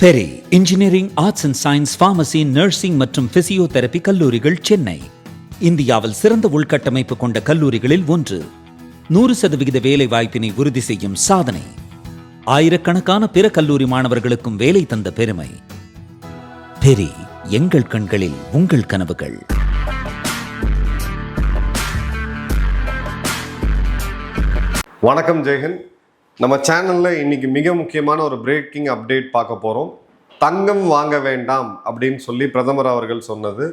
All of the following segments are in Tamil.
Peri engineering, arts and science, pharmacy, nursing மற்றும் பிசியோதெரபி கல்லூரிகள் சென்னை இந்தியாவில் சிறந்த உள்கட்டமைப்பு கொண்ட கல்லூரிகளில் ஒன்று. 100% வேலை வாய்ப்பினை உறுதி செய்யும் சாதனை. ஆயிரக்கணக்கான பிற கல்லூரி மாணவர்களுக்கும் வேலை தந்த பெருமை. பெரி, எங்கள் கண்களில் உங்கள் கனவுகள். வணக்கம் ஜெயஹிந்த். நம்ம சேனலில் இன்னைக்கு மிக முக்கியமான ஒரு பிரேக்கிங் அப்டேட் பார்க்க போகிறோம். தங்கம் வாங்க வேண்டாம் அப்படின்னு சொல்லி பிரதமர் அவர்கள் சொன்னது.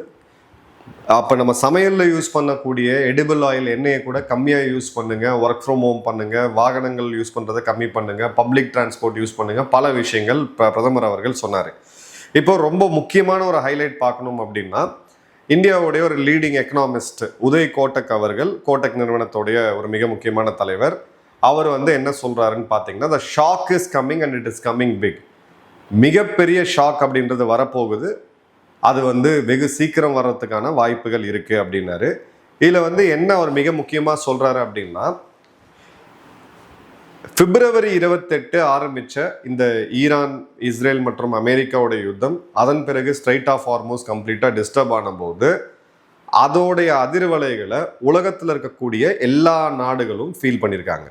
அப்போ நம்ம சமையலில் யூஸ் பண்ணக்கூடிய எடிபிள் ஆயில் எண்ணெயை கூட கம்மியாக யூஸ் பண்ணுங்கள், ஒர்க் ஃப்ரம் ஹோம் பண்ணுங்கள், வாகனங்கள் யூஸ் பண்ணுறதை கம்மி பண்ணுங்கள், பப்ளிக் டிரான்ஸ்போர்ட் யூஸ் பண்ணுங்கள், பல விஷயங்கள் பிரதமர் அவர்கள் சொன்னார். இப்போ ரொம்ப முக்கியமான ஒரு ஹைலைட் பார்க்கணும் அப்படின்னா, இந்தியாவுடைய ஒரு லீடிங் எக்கனாமிஸ்ட் உதய் கோட்டக் அவர்கள், கோட்டக் நிறுவனத்துடைய ஒரு மிக முக்கியமான தலைவர், அவர் என்ன சொல்றாருன்னு பார்த்தீங்கன்னா, the shock is coming and it is coming big. மிகப்பெரிய ஷாக் அப்படின்றது வரப்போகுது, அது வெகு சீக்கிரம் வர்றதுக்கான வாய்ப்புகள் இருக்கு அப்படின்னாரு. இதுல என்ன அவர் மிக முக்கியமா சொல்றாரு அப்படின்னா, பிப்ரவரி 28 ஆரம்பிச்ச இந்த ஈரான், இஸ்ரேல் மற்றும் அமெரிக்காவுடைய யுத்தம், அதன் பிறகு ஸ்ட்ரைட் ஆஃப் ஹார்மோஸ் கம்ப்ளீட்டா டிஸ்டர்ப் ஆன போது அதோடைய அதிர்வலைகளை உலகத்தில் இருக்கக்கூடிய எல்லா நாடுகளும் ஃபீல் பண்ணியிருக்காங்க.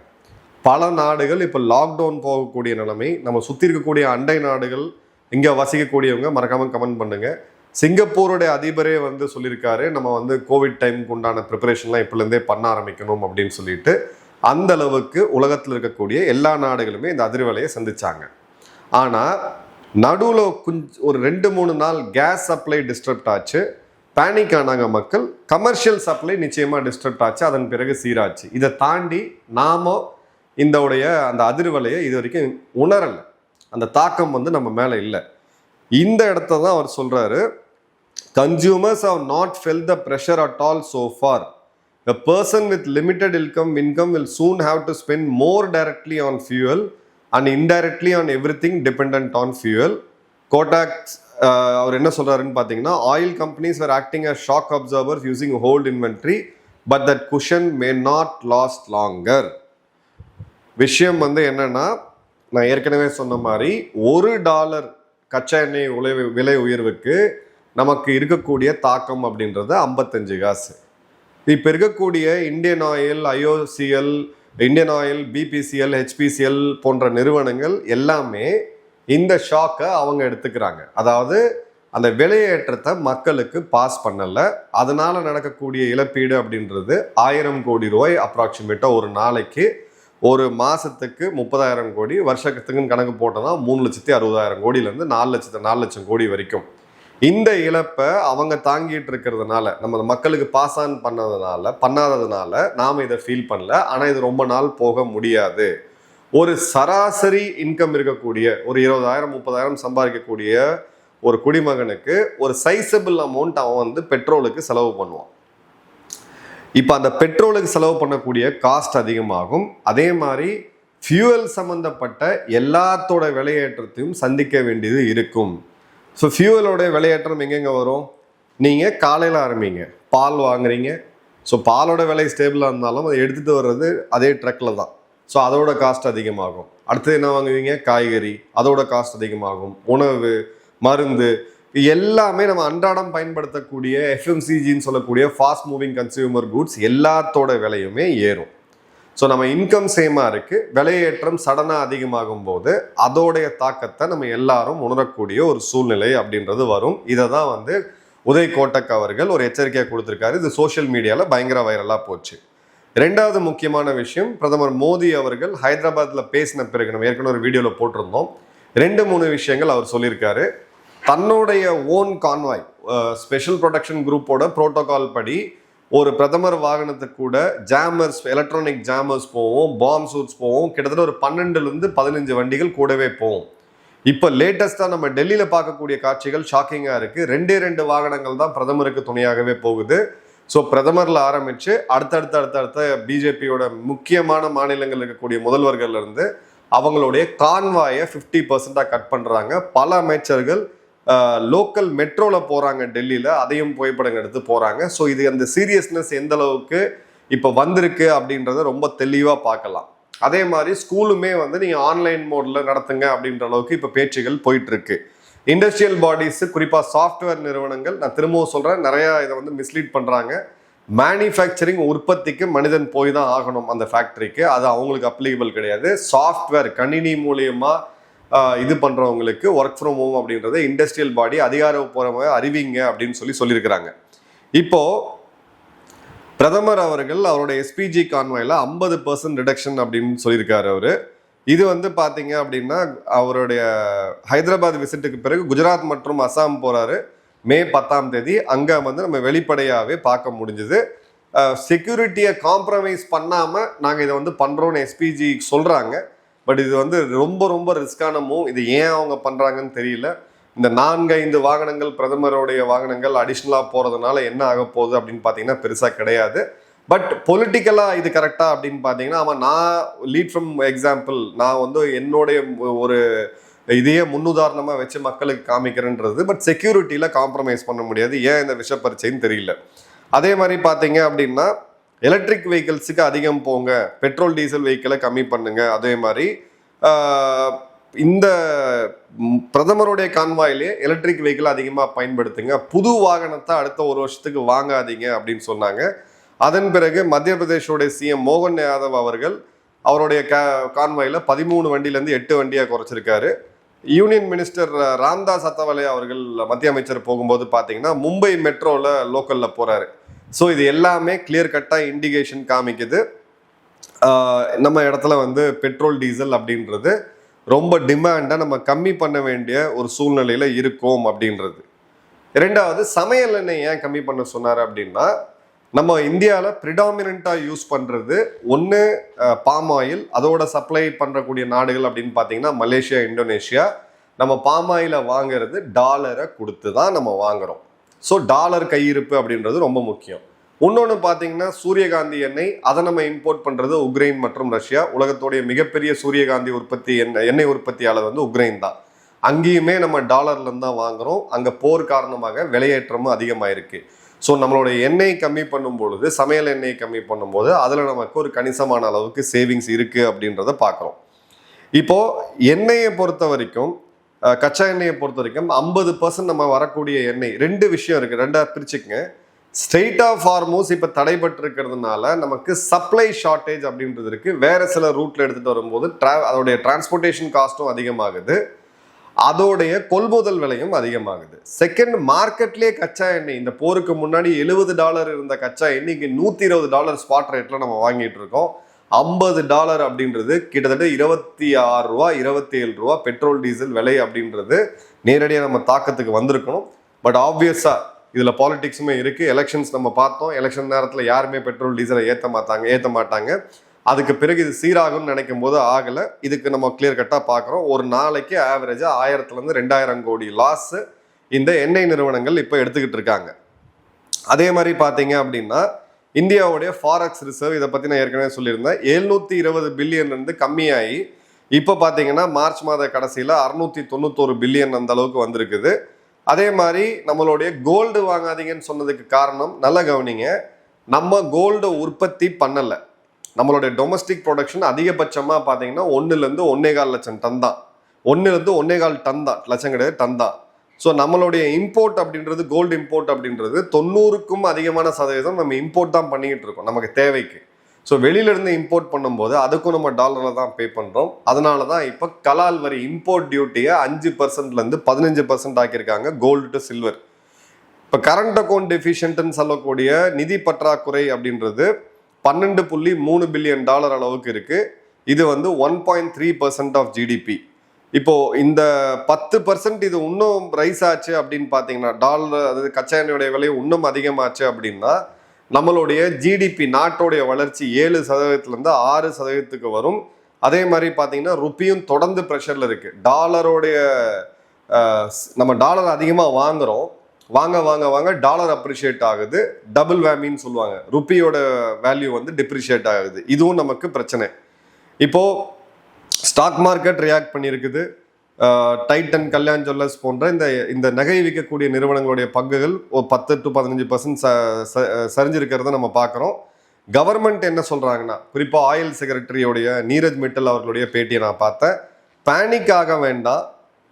பல நாடுகள் இப்போ லாக்டவுன் போகக்கூடிய நிலைமை. நம்ம சுற்றி இருக்கக்கூடிய அண்டை நாடுகள், இங்கே வசிக்கக்கூடியவங்க மறக்காமல் கமெண்ட் பண்ணுங்க. சிங்கப்பூருடைய அதிபரே சொல்லியிருக்காரு, நம்ம கோவிட் டைமுக்கு உண்டான ப்ரிப்பரேஷன்லாம் இப்போலேருந்தே பண்ண ஆரம்பிக்கணும் அப்படின்னு சொல்லிட்டு. அந்த அளவுக்கு உலகத்தில் இருக்கக்கூடிய எல்லா நாடுகளுமே இந்த அதிர்வலையை சந்திச்சாங்க. ஆனால் நடுவில் ஒரு 2-3 நாள் கேஸ் சப்ளை டிஸ்டர்ப்ட் ஆச்சு, பேனிக் ஆனாங்க மக்கள். கமர்ஷியல் சப்ளை நிச்சயமாக டிஸ்டர்ப்ட் ஆச்சு, அதன் பிறகு சீராச்சு. இதை தாண்டி நாம அந்த அதிர்வலையை இது வரைக்கும் உணரலை. அந்த தாக்கம் நம்ம மேலே இல்லை. இந்த இடத்த தான் அவர் சொல்றாரு, consumers have not felt the pressure at all so far. A person with limited income will soon have to spend more directly on fuel and indirectly on everything dependent on fuel. Kotak அவர் என்ன சொல்றாருன்னு பார்த்தீங்கன்னா, oil companies were acting as shock absorbers using hold inventory, but that cushion may not last longer. விஷயம் என்னன்னா, நான் ஏற்கனவே சொன்ன மாதிரி $1 கச்சா எண்ணெய் விலை உயர்வுக்கு நமக்கு இருக்கக்கூடிய தாக்கம் அப்படின்றது 55 காசு. இப்போ இருக்கக்கூடிய Indian oil, IOCL, Indian oil, BPCL, HPCL போன்ற நிறுவனங்கள் எல்லாமே இந்த ஷாக்கை அவங்க எடுத்துக்கிறாங்க. அதாவது அந்த விலையேற்றத்தை மக்களுக்கு பாஸ் பண்ணலை. அதனால நடக்கக்கூடிய இழப்பீடு அப்படின்றது 1000 கோடி ரூபாய் அப்ராக்சிமேட்டா ஒரு நாளைக்கு. ஒரு மாசத்துக்கு 30,000 கோடி, வருஷத்துக்குன்னு கணக்கு போட்டோம்னா 3,60,000 கோடியிலேருந்து 4 லட்சம் கோடி வரைக்கும். இந்த இழப்பை அவங்க தாங்கிட்டு இருக்கிறதுனால, நம்ம மக்களுக்கு பாஸ் ஆன் பண்ணாததுனால நாம இதை ஃபீல் பண்ணல. ஆனால் இது ரொம்ப நாள் போக முடியாது. ஒரு சராசரி இன்கம் இருக்கக்கூடிய, ஒரு 20,000 30,000 சம்பாதிக்கக்கூடிய ஒரு குடிமகனுக்கு ஒரு சைசபிள் அமௌண்ட் அவன் பெட்ரோலுக்கு செலவு பண்ணுவான். இப்போ அந்த பெட்ரோலுக்கு செலவு பண்ணக்கூடிய காஸ்ட் அதிகமாகும். அதே மாதிரி ஃபியூவல் சம்மந்தப்பட்ட எல்லாத்தோட விலையேற்றத்தையும் சந்திக்க வேண்டியது இருக்கும். ஸோ ஃபியூவலோட விலையேற்றம் எங்கெங்கே வரும்? நீங்கள் காலையில் ஆரம்பிங்க, பால் வாங்குறீங்க. ஸோ பாலோட விலை ஸ்டேபிளாக இருந்தாலும் அதை எடுத்துகிட்டு வர்றது அதே ட்ரக்கில் தான். ஸோ அதோட காஸ்ட் அதிகமாகும். அடுத்தது என்ன வாங்குவீங்க? காய்கறி, அதோட காஸ்ட் அதிகமாகும். உணவு, மருந்து, எல்லாமே நம்ம அன்றாடம் பயன்படுத்தக்கூடிய FMCGன்னு சொல்லக்கூடிய ஃபாஸ்ட் மூவிங் கன்சியூமர் குட்ஸ் எல்லாத்தோட விலையுமே ஏறும். ஸோ நம்ம இன்கம் சேமாக இருக்குது, விலையேற்றம் சடனாக அதிகமாகும் போது அதோடைய தாக்கத்தை நம்ம எல்லாரும் உணரக்கூடிய ஒரு சூழ்நிலை அப்படின்றது வரும். இதை தான் உதய் கோட்டக் அவர்கள் ஒரு எச்சரிக்கையாக கொடுத்துருக்காரு. இது சோஷியல் மீடியாவில் பயங்கர வைரலாக போச்சு. 2வது முக்கியமான விஷயம், பிரதமர் மோடி அவர்கள் ஹைதராபாத்தில் பேசின பிறகு நம்ம ஏற்கனவே ஒரு வீடியோவில் போட்டிருந்தோம். 2-3 விஷயங்கள் அவர் சொல்லியிருக்காரு. தன்னுடைய ஓன் கான்வாய், ஸ்பெஷல் ப்ரொடெக்ஷன் குரூப்போட புரோட்டோகால் படி ஒரு பிரதமர் வாகனத்துக்கு கூட ஜாமர்ஸ், எலக்ட்ரானிக் ஜாமர்ஸ் போவோம், பாம் சூட்ஸ் போவோம். கிட்டத்தட்ட ஒரு 12லேருந்து 15 வண்டிகள் கூடவே போவோம். இப்போ லேட்டஸ்டாக நம்ம டெல்லியில் பார்க்கக்கூடிய காட்சிகள் ஷாக்கிங்காக இருக்குது. 2 வாகனங்கள் தான் பிரதமருக்கு துணையாகவே போகுது. ஸோ பிரதமரில் ஆரம்பித்து அடுத்தடுத்த பிஜேபியோட முக்கியமான மாநிலங்கள் இருக்கக்கூடிய முதல்வர்கள்லேருந்து அவங்களுடைய கான்வாயை 50% கட் பண்ணுறாங்க. பல அமைச்சர்கள் லோக்கல் மெட்ரோவில் போகிறாங்க டெல்லியில், அதையும் புகைப்படங்கள் எடுத்து போகிறாங்க. ஸோ இது அந்த சீரியஸ்னஸ் எந்த அளவுக்கு இப்போ வந்திருக்கு அப்படின்றத ரொம்ப தெளிவாக பார்க்கலாம். அதே மாதிரி ஸ்கூலுமே வந்து நீங்கள் ஆன்லைன் மோடில் நடத்துங்க அப்படின்ற அளவுக்கு இப்போ பேச்சுகள் போயிட்டு இருக்கு. இண்டஸ்ட்ரியல் பாடிஸ், குறிப்பாக சாஃப்ட்வேர் நிறுவனங்கள், நான் திரும்பவும் சொல்கிறேன், நிறையா இதை வந்து மிஸ்லீட் பண்ணுறாங்க. மேனுஃபேக்சரிங் உற்பத்திக்கு மனிதன் போய் தான் ஆகணும் அந்த ஃபேக்ட்ரிக்கு, அது அவங்களுக்கு அப்ளிகபிள் கிடையாது. சாஃப்ட்வேர் கணினி மூலியமா இது பண்ணுறவங்களுக்கு ஒர்க் ஃப்ரம் ஹோம் அப்படின்றத இண்டஸ்ட்ரியல் பாடி அதிகாரப்பூர்வமாக அறிவிங்க அப்படின்னு சொல்லியிருக்கிறாங்க. இப்போ பிரதமர் அவர்கள் அவருடைய எஸ்பிஜி கான்வாயில் 50% ரிடக்ஷன் அப்படின்னு சொல்லியிருக்காரு அவரு. இது வந்து பார்த்தீங்க அப்படின்னா அவருடைய ஹைதராபாத் விசிட்டுக்கு பிறகு குஜராத் மற்றும் அசாம் போறாரு மே 10ஆம் தேதி. அங்கே வந்து நம்ம வெளிப்படையாகவே பார்க்க முடிஞ்சுது. செக்யூரிட்டியை காம்ப்ரமைஸ் பண்ணாமல் நாங்கள் இதை வந்து பண்ணுறோன்னு எஸ்பிஜி சொல்கிறாங்க. பட் இது வந்து ரொம்ப ரொம்ப ரிஸ்கான மூவ். இது ஏன் அவங்க பண்ணுறாங்கன்னு தெரியல. இந்த 4-5 வாகனங்கள் பிரதமருடைய வாகனங்கள் அடிஷ்னலாக போகிறதுனால என்ன ஆக போகுது அப்படின்னு பார்த்தீங்கன்னா பெருசாக கிடையாது. பட் பொலிட்டிக்கலாக இது கரெக்டாக அப்படின்னு பார்த்தீங்கன்னா, ஆமாம், நான் லீட் ஃப்ரம் எக்ஸாம்பிள், நான் வந்து என்னுடைய ஒரு இதையே முன்னுதாரணமாக வச்சு மக்களுக்கு காமிக்கிறேன்றது. பட் செக்யூரிட்டியில் காம்ப்ரமைஸ் பண்ண முடியாது. ஏன் இந்த விஷ பரீட்சைன்னு தெரியல. அதே மாதிரி பார்த்தீங்க அப்படின்னா எலக்ட்ரிக் வெஹிக்கிள்ஸுக்கு அதிகம் போங்க, பெட்ரோல் டீசல் வெஹிக்கிளை கம்மி பண்ணுங்க. அதே மாதிரி இந்த பிரதமருடைய கான்வாயிலே எலக்ட்ரிக் வெஹிக்கிள் அதிகமாக பயன்படுத்துங்க, புது வாகனத்தை அடுத்த 1 வருஷத்துக்கு வாங்காதீங்க அப்படின்னு சொன்னாங்க. அதன் பிறகு மத்திய பிரதேஷோடைய சிஎம் மோகன் யாதவ் அவர்கள் அவருடைய கான்வாயில் 13 வண்டியிலேருந்து 8 வண்டியாக குறைச்சிருக்காரு. யூனியன் மினிஸ்டர் ராம்தாஸ் அத்தவாலே அவர்கள் மத்திய அமைச்சர் போகும்போது பார்த்தீங்கன்னா மும்பை மெட்ரோவில் லோக்கலில் போகிறாரு. ஸோ இது எல்லாமே கிளியர் கட்டாக இண்டிகேஷன் காமிக்குது நம்ம இடத்துல வந்து பெட்ரோல் டீசல் அப்படின்றது ரொம்ப டிமாண்டை நம்ம கம்மி பண்ண வேண்டிய ஒரு சூழ்நிலையில் இருக்கோம் அப்படின்றது. ரெண்டாவது, சமையல் எண்ணெய் ஏன் கம்மி பண்ண சொன்னார் அப்படின்னா, நம்ம இந்தியாவில் ப்ரிடாமினண்ட்டாக யூஸ் பண்ணுறது ஒன்று பாம் ஆயில். அதோட சப்ளை பண்ணுறக்கூடிய நாடுகள் அப்படின்னு பார்த்தீங்கன்னா மலேசியா, இந்தோனேஷியா. நம்ம பாம் ஆயிலை வாங்குறது டாலரை கொடுத்து தான் நம்ம வாங்குறோம். ஸோ டாலர் கையிருப்பு அப்படின்றது ரொம்ப முக்கியம். இன்னொன்று பார்த்தீங்கன்னா சூரியகாந்தி எண்ணெய், அதை நம்ம இம்போர்ட் பண்ணுறது உக்ரைன் மற்றும் ரஷ்யா. உலகத்தோடைய மிகப்பெரிய சூரியகாந்தி உற்பத்தி எண்ணெய் உற்பத்தியாளர் வந்து உக்ரைன் தான். அங்கேயுமே நம்ம டாலர்லேருந்து தான் வாங்குகிறோம். அங்கே போர் காரணமாக விலையேற்றமும் அதிகமாயிருக்கு. ஸோ நம்மளுடைய எண்ணெய் கம்மி பண்ணும் பொழுது, சமையல் எண்ணெய் கம்மி பண்ணும்போது அதில் நமக்கு ஒரு கணிசமான அளவுக்கு சேவிங்ஸ் இருக்குது அப்படின்றத பார்க்குறோம். இப்போது எண்ணெயை பொறுத்த வரைக்கும், கச்சா எண்ணெயை பொறுத்த வரைக்கும் 50% நம்ம வரக்கூடிய எண்ணெய், 2 விஷயம் இருக்குது, 2ஆக பிரிச்சுக்குங்க. ஸ்ட்ரெயிட் ஆஃப் ஹார்மோஸ் இப்போ தடைபட்டு இருக்கிறதுனால நமக்கு சப்ளை ஷார்ட்டேஜ் அப்படின்றது இருக்குது. வேறு சில ரூட்டில் எடுத்துகிட்டு வரும்போது அதோடைய டிரான்ஸ்போர்ட்டேஷன் காஸ்ட்டும் அதிகமாகுது, அதோடைய கொள்முதல் விலையும் அதிகமாகுது. செகண்ட், மார்க்கெட்லேயே கச்சா எண்ணெய் இந்த போருக்கு முன்னாடி $70 இருந்த கச்சா எண்ணெய்க்கு $120 ஸ்பாட் ரேட்டில் நம்ம வாங்கிட்டு இருக்கோம். $50 அப்படின்றது கிட்டத்தட்ட $26, $27 பெட்ரோல் டீசல் விலை அப்படின்றது நேரடியாக நம்ம தாக்கத்துக்கு வந்திருக்கணும். பட் ஆப்வியஸாக இதில் பாலிடிக்ஸுமே இருக்குது. எலெக்ஷன்ஸ் நம்ம பார்த்தோம். எலெக்ஷன் நேரத்தில் யாருமே பெட்ரோல் டீசலை ஏற்ற மாட்டாங்க. அதுக்கு பிறகு இது சீராகும்னு நினைக்கும் போது ஆகலை. இதுக்கு நம்ம கிளியர் கட்டாக பார்க்குறோம். ஒரு நாளைக்கு ஆவரேஜாக 1000-2 2000 கோடி லாஸ் இந்த எண்ணெய் நிறுவனங்கள் இப்போ எடுத்துக்கிட்டு இருக்காங்க. அதே மாதிரி பார்த்தீங்க அப்படின்னா இந்தியாவுடைய ஃபாரெக்ஸ் ரிசர்வ், இதை பற்றி நான் ஏற்கனவே சொல்லியிருந்தேன், 720 பில்லியன்லேருந்து கம்மியாகி இப்போ பார்த்தீங்கன்னா மார்ச் மாத கடைசியில் 691 பில்லியன் அந்த அளவுக்கு வந்திருக்குது. அதே மாதிரி நம்மளுடைய கோல்டு வாங்காதீங்கன்னு சொன்னதுக்கு காரணம், நல்ல கவனிங்க, நம்ம கோல்டு உற்பத்தி பண்ணலை. நம்மளுடைய டொமஸ்டிக் ப்ரொடக்ஷன் அதிகபட்சமாக பார்த்தீங்கன்னா 1-1.25 லட்சம் டன் தான். 1-1.25 டன் தான், லட்சம் கிடையாது, டன் தான். ஸோ நம்மளுடைய இம்போர்ட் அப்படின்றது, கோல்டு இம்போர்ட் அப்படின்றது 90க்கும் அதிகமான சதவீதம் நம்ம இம்போர்ட் தான் பண்ணிக்கிட்டு இருக்கோம் நமக்கு தேவைக்கு. ஸோ வெளியிலேருந்து இம்போர்ட் பண்ணும்போது அதுக்கும் நம்ம டாலரில் தான் பே பண்ணுறோம். அதனால தான் இப்போ கலால் வரி இம்போர்ட் டியூட்டியை 5%லேருந்து 15% ஆக்கியிருக்காங்க கோல்டு டு சில்வர். இப்போ கரண்ட் அக்கௌண்ட் டெஃபிஷியன்ட்னு சொல்லக்கூடிய நிதி பற்றாக்குறை அப்படின்றது $12.3 பில்லியன் அளவுக்கு இருக்குது. இது வந்து 1.3% ஆஃப் ஜிடிபி. இப்போது இந்த 10% இது இன்னும் ரைஸ் ஆச்சு அப்படின்னு பார்த்தீங்கன்னா, டாலர் அதாவது கச்சா எண்ணெயோடைய விலை இன்னும் அதிகமாச்சு அப்படின்னா நம்மளுடைய ஜிடிபி நாட்டோடைய வளர்ச்சி 7%லேருந்து 6% வரும். அதே மாதிரி பார்த்தீங்கன்னா ருப்பியும் தொடர்ந்து ப்ரெஷரில் இருக்குது. டாலரோடைய நம்ம டாலர் அதிகமாக வாங்குகிறோம், வாங்க வாங்க வாங்க டாலர் அப்ரிஷியேட் ஆகுது, டபுள் வேமின்னு சொல்லுவாங்க, ருப்பியோட வேல்யூ வந்து டிப்ரிஷியேட் ஆகுது. இதுவும் நமக்கு பிரச்சனை. இப்போது ஸ்டாக் மார்க்கெட் ரியாக்ட் பண்ணியிருக்குது. டைட்டன், கல்யாண் ஜுவல்லர்ஸ் போன்ற இந்த நகை விற்கக்கூடிய நிறுவனங்களுடைய பங்குகள் ஒரு 10-15% சரிஞ்சிருக்கிறத நம்ம பார்க்குறோம். கவர்மெண்ட் என்ன சொல்றாங்கன்னா, குறிப்பா ஆயில் செக்ரட்டரியோடைய நீரஜ் மிட்டல் அவர்களுடைய பேட்டியை நான் பார்த்தேன். பேனிக் ஆக வேண்டாம்,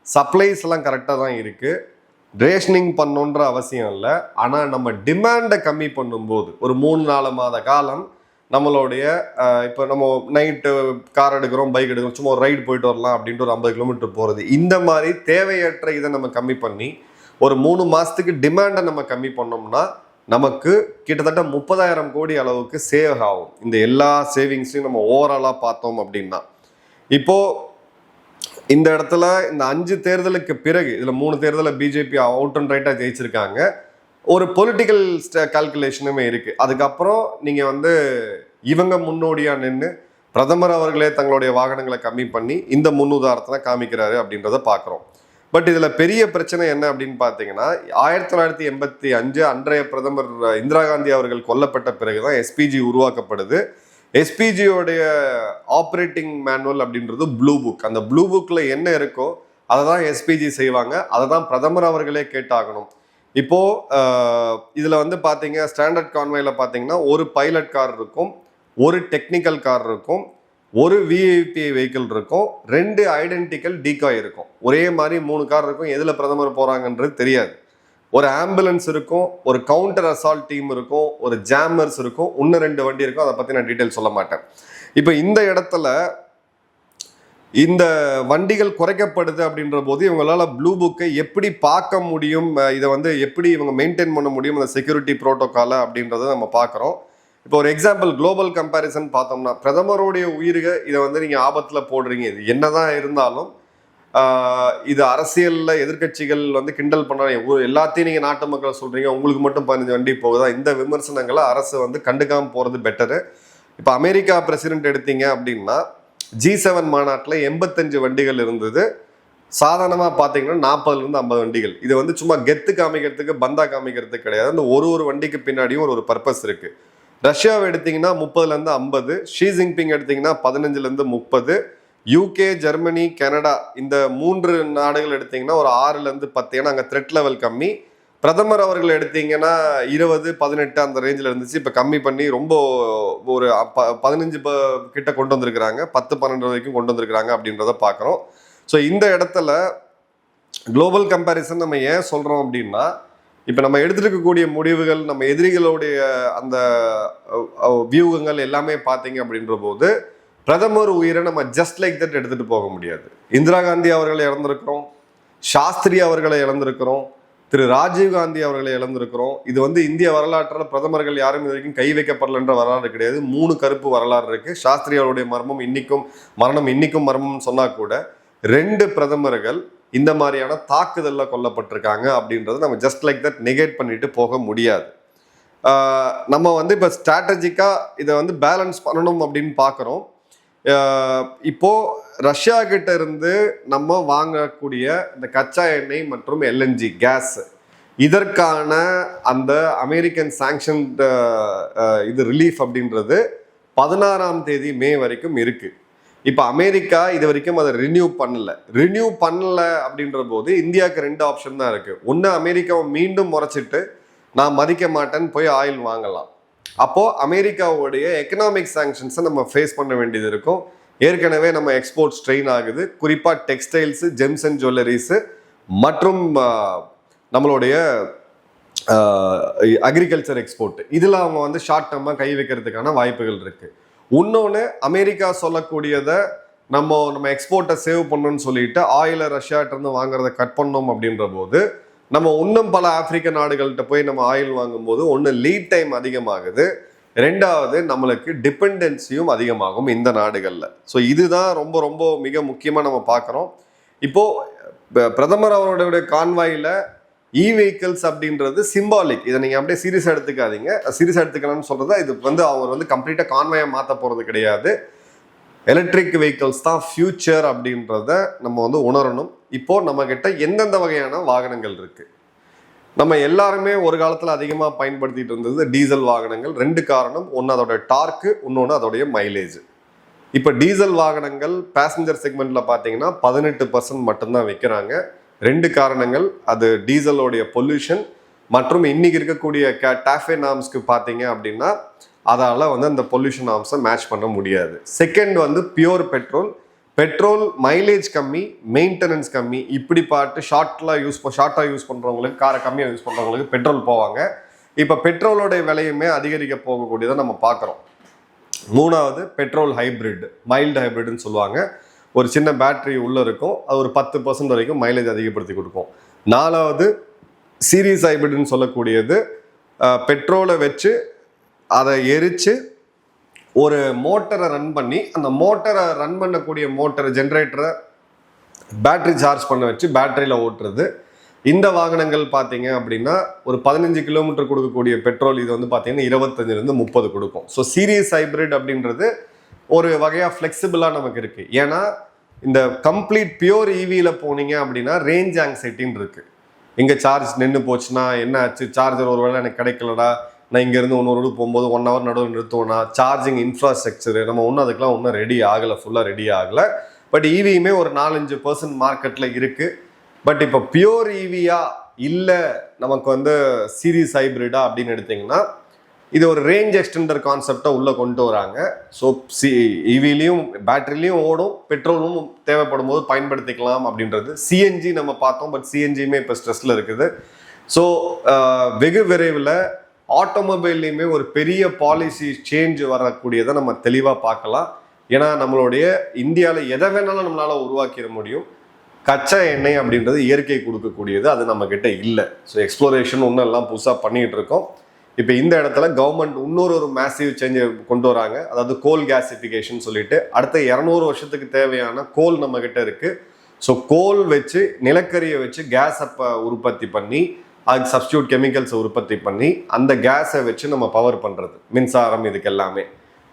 சப்ளைஸ் எல்லாம் கரெக்டாக தான் இருக்கு, ரேஷனிங் பண்ணணுன்ற அவசியம் இல்லை. ஆனால் நம்ம டிமாண்டை கம்மி பண்ணும்போது ஒரு 3-4 மாத காலம் நம்மளுடைய இப்போ நம்ம நைட்டு கார் எடுக்கிறோம், பைக் எடுக்கிறோம், சும்மா ஒரு ரைடு போயிட்டு வரலாம் அப்படின்ட்டு ஒரு 50 கிலோமீட்டர் போகிறது, இந்த மாதிரி தேவையற்ற இதை நம்ம கம்மி பண்ணி ஒரு 3 மாதத்துக்கு டிமாண்டை நம்ம கம்மி பண்ணோம்னா நமக்கு கிட்டத்தட்ட 30,000 கோடி அளவுக்கு சேவ் ஆகும். இந்த எல்லா சேவிங்ஸையும் நம்ம ஓவராலாக பார்த்தோம் அப்படின்னா, இப்போ இந்த இடத்துல இந்த 5 தேர்தலுக்கு பிறகு இதில் 3 தேர்தலை பிஜேபி அவுட் அண்ட் ரைட்டாக ஜெயிச்சிருக்காங்க. ஒரு பொலிட்டிக்கல் கால்குலேஷனுமே இருக்குது. அதுக்கப்புறம் நீங்கள் வந்து இவங்க முன்னோடியாக நின்று பிரதமர் அவர்களே தங்களுடைய வாகனங்களை கம்மி பண்ணி இந்த முன்னுதாரணத்தை காமிக்கிறாரு அப்படின்றத பார்க்குறோம். பட் இதில் பெரிய பிரச்சனை என்ன அப்படின்னு பார்த்தீங்கன்னா, 1985 அன்றைய பிரதமர் இந்திரா காந்தி அவர்கள் கொல்லப்பட்ட பிறகுதான் எஸ்பிஜி உருவாக்கப்படுது. எஸ்பிஜியோடைய ஆப்ரேட்டிங் மேனுவல் அப்படின்றது ப்ளூ புக். அந்த ப்ளூ புக்கில் என்ன இருக்கோ அதை தான் எஸ்பிஜி செய்வாங்க. அதை தான் பிரதமர் அவர்களே கேட்டாகணும். இப்போ இதில் வந்து பார்த்தீங்க, ஸ்டாண்டர்ட் கான்வாயில் பார்த்தீங்கன்னா ஒரு பைலட் கார் இருக்கும், ஒரு டெக்னிக்கல் கார் இருக்கும், ஒரு விஐபி வெஹிக்கிள் இருக்கும், 2 ஐடென்டிக்கல் டீகாய் இருக்கும். ஒரே மாதிரி 3 கார் இருக்கும். எதில் பிரதமர் போகிறாங்கன்றது தெரியாது. ஒரு ஆம்புலன்ஸ் இருக்கும், ஒரு கவுண்டர் அசால்ட் டீம் இருக்கும், ஒரு ஜாமர்ஸ் இருக்கும், இன்னும் 2 வண்டி இருக்கும். அதை பற்றி நான் டீட்டெயில் சொல்ல மாட்டேன். இப்போ இந்த இடத்துல இந்த வண்டிகள் குறைக்கப்படுது அப்படின்ற போது இவங்களால ப்ளூ புக்கை எப்படி பார்க்க முடியும், இதை வந்து எப்படி இவங்க மெயின்டைன் பண்ண முடியும், அந்த செக்யூரிட்டி ப்ரோட்டோக்காலை அப்படின்றத நம்ம பார்க்குறோம். இப்போ ஒரு எக்ஸாம்பிள் குளோபல் கம்பேரிசன் பார்த்தோம்னா, பிரதமருடைய உயிருக்கு இதை வந்து நீங்கள் ஆபத்தில் போடுறீங்க. இது என்னதான் இருந்தாலும் இது அரசியலில் எதிர்கட்சிகள் வந்து கிண்டல் பண்ணுறாங்க, எல்லாத்தையும் நீங்கள் நாட்டு மக்களை சொல்கிறீங்க, உங்களுக்கு மட்டும் 15 வண்டி போகுதா, இந்த விமர்சனங்களை அரசு வந்து கண்டுக்காமல் போகிறது பெட்டரு. இப்போ அமெரிக்கா பிரசிடென்ட் எடுத்தீங்க அப்படின்னா G7 மாநாட்டில் 85 வண்டிகள் இருந்தது. சாதாரணமாக பார்த்தீங்கன்னா 40-50 வண்டிகள். இது வந்து சும்மா கெத்து காமிக்கிறதுக்கு, பந்தா காமிக்கிறதுக்கு கிடையாது. அந்த ஒரு வண்டிக்கு பின்னாடியும் ஒரு பர்பஸ் இருக்குது. ரஷ்யாவை எடுத்தீங்கன்னா 30-50, ஷி ஜின்பிங் எடுத்தீங்கன்னா 15-30, யூகே, ஜெர்மனி, கனடா இந்த 3 நாடுகள் எடுத்தீங்கன்னா ஒரு 6-10. ஏன்னா அங்கே த்ரெட் லெவல் கம்மி. பிரதமர் அவர்கள் எடுத்தீங்கன்னா 20-18 அந்த ரேஞ்சில் இருந்துச்சு. இப்போ கம்மி பண்ணி ரொம்ப ஒரு 15 கிட்ட கொண்டு வந்திருக்கிறாங்க, 10-12 வரைக்கும் கொண்டு வந்திருக்கிறாங்க அப்படின்றத பார்க்குறோம். ஸோ இந்த இடத்துல குளோபல் கம்பேரிசன் நம்ம ஏன் சொல்கிறோம் அப்படின்னா, இப்போ நம்ம எடுத்துருக்கக்கூடிய முடிவுகள், நம்ம எதிரிகளுடைய அந்த வியூகங்கள் எல்லாமே பார்த்தீங்க அப்படின்ற போது பிரதமர் உயிரை நம்ம ஜஸ்ட் லைக் தட் எடுத்துகிட்டு போக முடியாது. இந்திரா காந்தி அவர்களை இழந்திருக்கிறோம், சாஸ்திரி அவர்களை இழந்திருக்கிறோம், திரு ராஜீவ்காந்தி அவர்களை இழந்திருக்கிறோம். இது வந்து இந்திய வரலாற்றில் பிரதமர்கள் யாரும் இது வரைக்கும் கை வைக்கப்படலன்ற வரலாறு கிடையாது. 3 கருப்பு வரலாறு இருக்குது. சாஸ்திரி அவருடைய மரணம் இன்னிக்கும் மர்மம்னு சொன்னால் கூட 2 பிரதமர்கள் இந்த மாதிரியான தாக்குதலில் கொல்லப்பட்டிருக்காங்க அப்படின்றத நம்ம ஜஸ்ட் லைக் தட் நெகேட் பண்ணிட்டு போக முடியாது. நம்ம வந்து இப்போ ஸ்ட்ராட்டஜிக்காக இதை வந்து பேலன்ஸ் பண்ணணும் அப்படின்னு பார்க்குறோம். இப்போ ரஷ்யா கிட்ட இருந்து நம்ம வாங்கக்கூடிய இந்த கச்சா எண்ணெய் மற்றும் எல்என்ஜி கேஸ், இதற்கான அந்த அமெரிக்கன் சாங்ஷன் இது ரிலீஃப் அப்படின்றது 16ஆம் தேதி மே வரைக்கும் இருக்கு. இப்போ அமெரிக்கா இது வரைக்கும் அதை ரினியூ பண்ணல அப்படின்ற போது இந்தியாவுக்கு 2 ஆப்ஷன் தான் இருக்கு. ஒன்று, அமெரிக்காவை மீண்டும் முறைச்சிட்டு நான் மதிக்க மாட்டேன்னு போய் ஆயில் வாங்கலாம். அப்போ அமெரிக்காவுடைய எக்கனாமிக் சாங்ஷன்ஸை நம்ம ஃபேஸ் பண்ண வேண்டியது இருக்கும். ஏற்கனவே நம்ம எக்ஸ்போர்ட் ஸ்ட்ரெயின் ஆகுது, குறிப்பாக டெக்ஸ்டைல்ஸு, ஜெம்ஸ் அண்ட் ஜுவல்லரிஸு மற்றும் நம்மளுடைய அக்ரிகல்ச்சர் எக்ஸ்போர்ட், இதில் அவங்க வந்து ஷார்ட் டர்மாக கை வைக்கிறதுக்கான வாய்ப்புகள் இருக்கு. இன்னொன்று, அமெரிக்கா சொல்லக்கூடியதை நம்ம எக்ஸ்போர்ட்டை சேவ் பண்ணணும்னு சொல்லிட்டு ஆயிலை ரஷ்யாட்டிருந்து வாங்குறத கட் பண்ணோம் அப்படின்ற போது நம்ம இன்னும் பல ஆப்பிரிக்க நாடுகள்கிட்ட போய் நம்ம ஆயில் வாங்கும்போது ஒன்று லீட் டைம் அதிகமாகுது, 2வது நம்மளுக்கு டிபெண்டன்சியும் அதிகமாகும் இந்த நாடுகளில். ஸோ இதுதான் ரொம்ப ரொம்ப மிக முக்கியமாக நம்ம பார்க்குறோம். இப்போது பிரதமர் அவருடைய கான்வாயில் வெஹிக்கிள்ஸ் அப்படின்றது சிம்பாலிக். இதை நீங்கள் அப்படியே சீரியஸாக எடுத்துக்காதீங்க. சீரியஸாக எடுத்துக்கலாம்னு சொல்கிறதா, இது வந்து அவர் வந்து கம்ப்ளீட்டாக கான்வாயை மாற்ற போகிறது கிடையாது. எலக்ட்ரிக் வெஹிக்கிள்ஸ் தான் ஃபியூச்சர் அப்படின்றத நம்ம வந்து உணரணும். இப்போது நம்மக்கிட்ட எந்தெந்த வகையான வாகனங்கள் இருக்குது? நம்ம எல்லாருமே ஒரு காலத்தில் அதிகமாக பயன்படுத்திட்டு இருந்தது டீசல் வாகனங்கள். 2 காரணம், ஒன்று அதோட டார்க்கு, இன்னொன்று அதோடைய மைலேஜ். இப்போ டீசல் வாகனங்கள் பேசஞ்சர் செக்மெண்ட்டில் பார்த்தீங்கன்னா 18% மட்டும்தான் விற்கிறாங்க. 2 காரணங்கள், அது டீசலோடைய பொல்யூஷன் மற்றும் இன்னைக்கு இருக்கக்கூடிய டாஃபே நார்ம்ஸ்க்கு பார்த்தீங்க அப்படின்னா அதால் வந்து அந்த பொல்யூஷன் நார்ம்ஸை மேட்ச் பண்ண முடியாது. செகண்ட் வந்து பியூர் பெட்ரோல் மைலேஜ் கம்மி, மெயின்டெனன்ஸ் கம்மி, இப்படி பார்த்து ஷார்ட்டாக யூஸ் பண்ணுறவங்களுக்கு, காரை கம்மியாக யூஸ் பண்ணுறவங்களுக்கு பெட்ரோல் போவாங்க. இப்போ பெட்ரோலோடைய விலையுமே அதிகரிக்க போகக்கூடியதை நம்ம பார்க்குறோம். மூணாவது பெட்ரோல் ஹைப்ரிட், மைல்டு ஹைப்ரிட்னு சொல்லுவாங்க. ஒரு சின்ன பேட்டரி உள்ளே இருக்கும், அது ஒரு 10% வரைக்கும் மைலேஜ் அதிகப்படுத்தி கொடுக்கும். நாலாவது சீரிஸ் ஹைப்ரிட்னு சொல்லக்கூடியது, பெட்ரோலை வச்சு அதை எரித்து ஒரு மோட்டரை ரன் பண்ணி, அந்த மோட்டரை ரன் பண்ணக்கூடிய ஜென்ரேட்டரை பேட்டரி சார்ஜ் பண்ண வச்சு பேட்டரியில் ஓட்டுறது. இந்த வாகனங்கள் பார்த்தீங்க அப்படின்னா ஒரு 15 கிலோமீட்டர் கொடுக்கக்கூடிய பெட்ரோல் இது வந்து பார்த்தீங்கன்னா 25லேருந்து 30 கொடுக்கும். ஸோ சீரியஸ் ஹைப்ரிட் அப்படின்றது ஒரு வகையாக ஃப்ளெக்சிபிளாக நமக்கு இருக்குது. ஏன்னா இந்த கம்ப்ளீட் பியூர் ஈவியில் போனீங்க அப்படின்னா ரேஞ்ச் ஆங்ஸைட்டின்னு இருக்குது. இங்கே சார்ஜ் நின்று போச்சுன்னா என்ன ஆச்சு, சார்ஜர் ஒரு வேளை எனக்கு கிடைக்கலடா, நான் இங்கேருந்து இன்னொரு போகும்போது 1 hour நடுவில் நிறுத்துவோம்னா, சார்ஜிங் இன்ஃப்ராஸ்ட்ரக்சரு நம்ம அதுக்கெலாம் ஒன்றும் ரெடி ஆகலை, ஃபுல்லாக ரெடி ஆகலை. பட் ஈவியுமே ஒரு 4-5% மார்க்கெட்டில் இருக்குது. பட் இப்போ பியூர் ஈவியா இல்லை நமக்கு வந்து சீரிஸ் ஹைப்ரிடா அப்படின்னு எடுத்திங்கன்னா, இது ஒரு ரேஞ்ச் எக்ஸ்டெண்டர் கான்செப்டை உள்ளே கொண்டு வராங்க. ஸோ ஈவிலையும் பேட்டரிலையும் ஓடும், பெட்ரோலும் தேவைப்படும் போது பயன்படுத்திக்கலாம் அப்படின்றது. சிஎன்ஜி நம்ம பார்த்தோம், பட் சிஎன்ஜியுமே இப்போ ஸ்ட்ரெஸ்ஸில் இருக்குது. ஸோ வெகு விரைவில் ஆட்டோமொபைல்லையுமே ஒரு பெரிய பாலிசி சேஞ்ச் வரக்கூடியதை நம்ம தெளிவாக பார்க்கலாம். ஏன்னா நம்மளுடைய இந்தியாவில் எதை வேணாலும் நம்மளால் உருவாக்கிட முடியும். கச்சா எண்ணெய் அப்படின்றது இயற்கை கொடுக்கக்கூடியது, அது நம்மக்கிட்ட இல்லை. ஸோ எக்ஸ்ப்ளோரேஷன் இன்னும் எல்லாம் புதுசாக பண்ணிகிட்டு இருக்கோம். இப்போ இந்த இடத்துல கவர்மெண்ட் இன்னொரு மேசிவ் சேஞ்சை கொண்டு வராங்க. அதாவது கோல் கேசிஃபிகேஷன் சொல்லிட்டு அடுத்த 200 வருஷத்துக்கு தேவையான கோல் நம்மக்கிட்ட இருக்குது. ஸோ கோல் வச்சு, நிலக்கரியை வச்சு கேஸை உற்பத்தி பண்ணி, அதுக்கு சப்ஸ்டியூட் கெமிக்கல்ஸை உற்பத்தி பண்ணி அந்த கேஸை வச்சு நம்ம பவர் பண்ணுறது, மின்சாரம், இதுக்கு எல்லாமே.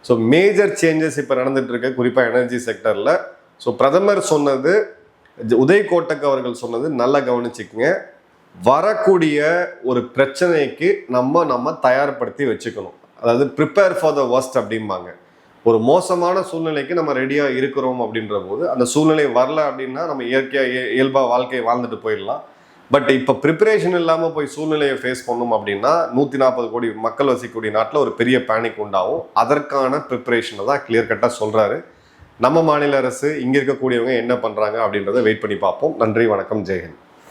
ஸோ மேஜர் சேஞ்சஸ் இப்போ நடந்துட்டு இருக்கு, குறிப்பாக எனர்ஜி செக்டரில். ஸோ பிரதமர் சொன்னது, உதய் கோட்டக் அவர்கள் சொன்னது நல்லா கவனிச்சுக்குங்க. வரக்கூடிய ஒரு பிரச்சனைக்கு நம்ம தயார்படுத்தி வச்சுக்கணும். அதாவது ப்ரிப்பேர் ஃபார் த வர்ஸ்ட் அப்படிம்பாங்க. ஒரு மோசமான சூழ்நிலைக்கு நம்ம ரெடியாக இருக்கிறோம் அப்படின்ற போது, அந்த சூழ்நிலை வரல அப்படின்னா நம்ம இயல்பாக வாழ்க்கையை வாழ்ந்துட்டு போயிடலாம். பட் இப்போ ப்ரிப்பரேஷன் இல்லாமல் போய் சூழ்நிலையை ஃபேஸ் பண்ணணும் அப்படின்னா 140 கோடி மக்கள் வசிக்கக்கூடிய நாட்டில் ஒரு பெரிய பேனிக் உண்டாகும். அதற்கான ப்ரிப்பரேஷனை தான் கிளியர் கட்டாக சொல்கிறாரு. நம்ம மாநில அரசு, இங்கே இருக்கக்கூடியவங்க என்ன பண்ணுறாங்க அப்படின்றத வெயிட் பண்ணி பார்ப்போம். நன்றி, வணக்கம், ஜெய்ஹிந்த்.